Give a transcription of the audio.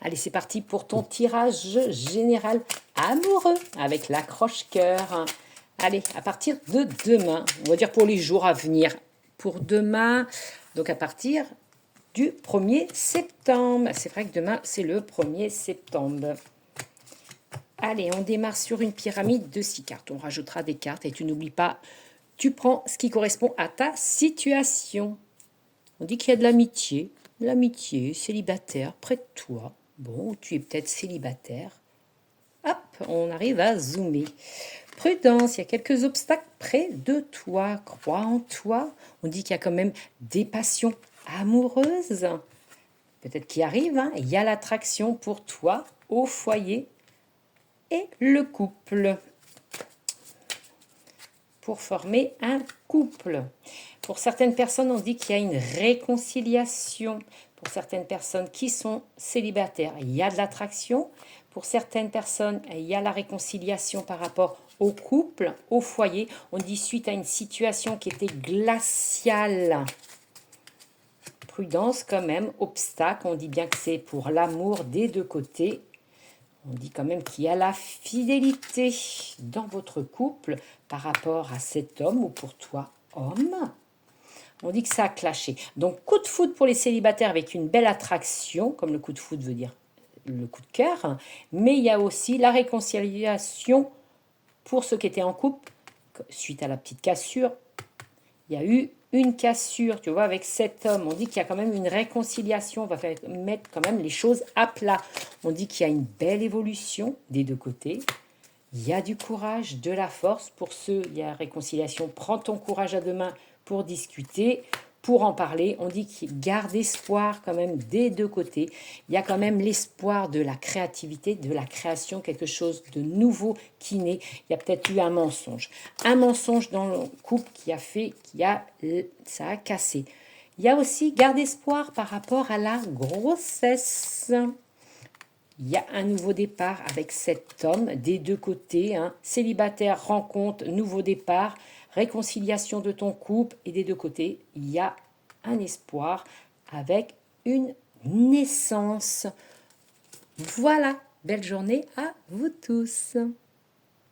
Allez, c'est parti pour ton tirage général amoureux avec l'accroche-cœur. Allez, à partir de demain, on va dire pour les jours à venir. Pour demain, donc à partir du 1er septembre. C'est vrai que demain, c'est le 1er septembre. Allez, on démarre sur une pyramide de 6 cartes. On rajoutera des cartes et tu n'oublies pas, tu prends ce qui correspond à ta situation. On dit qu'il y a de l'amitié, célibataire, près de toi. Bon, tu es peut-être célibataire. Hop, on arrive à zoomer. Prudence, il y a quelques obstacles près de toi. Crois en toi. On dit qu'il y a quand même des passions amoureuses. Peut-être qui arrivent. Hein. Il y a l'attraction pour toi au foyer et le couple. Pour former un couple. Pour certaines personnes, on dit qu'il y a une réconciliation. Pour certaines personnes qui sont célibataires, il y a de l'attraction. Pour certaines personnes, il y a la réconciliation par rapport au couple, au foyer. On dit suite à une situation qui était glaciale. Prudence quand même, obstacle. On dit bien que c'est pour l'amour des deux côtés. On dit quand même qu'il y a la fidélité dans votre couple par rapport à cet homme ou pour toi, homme. On dit que ça a clashé. Donc, coup de foudre pour les célibataires avec une belle attraction, comme le coup de foudre veut dire le coup de cœur. Mais il y a aussi la réconciliation pour ceux qui étaient en couple. Suite à la petite cassure, il y a eu une cassure, tu vois, avec cet homme. On dit qu'il y a quand même une réconciliation. On va mettre quand même les choses à plat. On dit qu'il y a une belle évolution des deux côtés. Il y a du courage, de la force. Pour ceux, il y a réconciliation. Prends ton courage à deux mains pour discuter, pour en parler. On dit qu'il garde espoir quand même des deux côtés. Il y a quand même l'espoir de la créativité, de la création, quelque chose de nouveau qui naît. Il y a peut-être eu un mensonge. Un mensonge dans le couple qui a fait, ça a cassé. Il y a aussi garde espoir par rapport à la grossesse. Il y a un nouveau départ avec cet homme des deux côtés. Hein. Célibataire, rencontre, nouveau départ, réconciliation de ton couple et des deux côtés. Il y a un espoir avec une naissance. Voilà, belle journée à vous tous.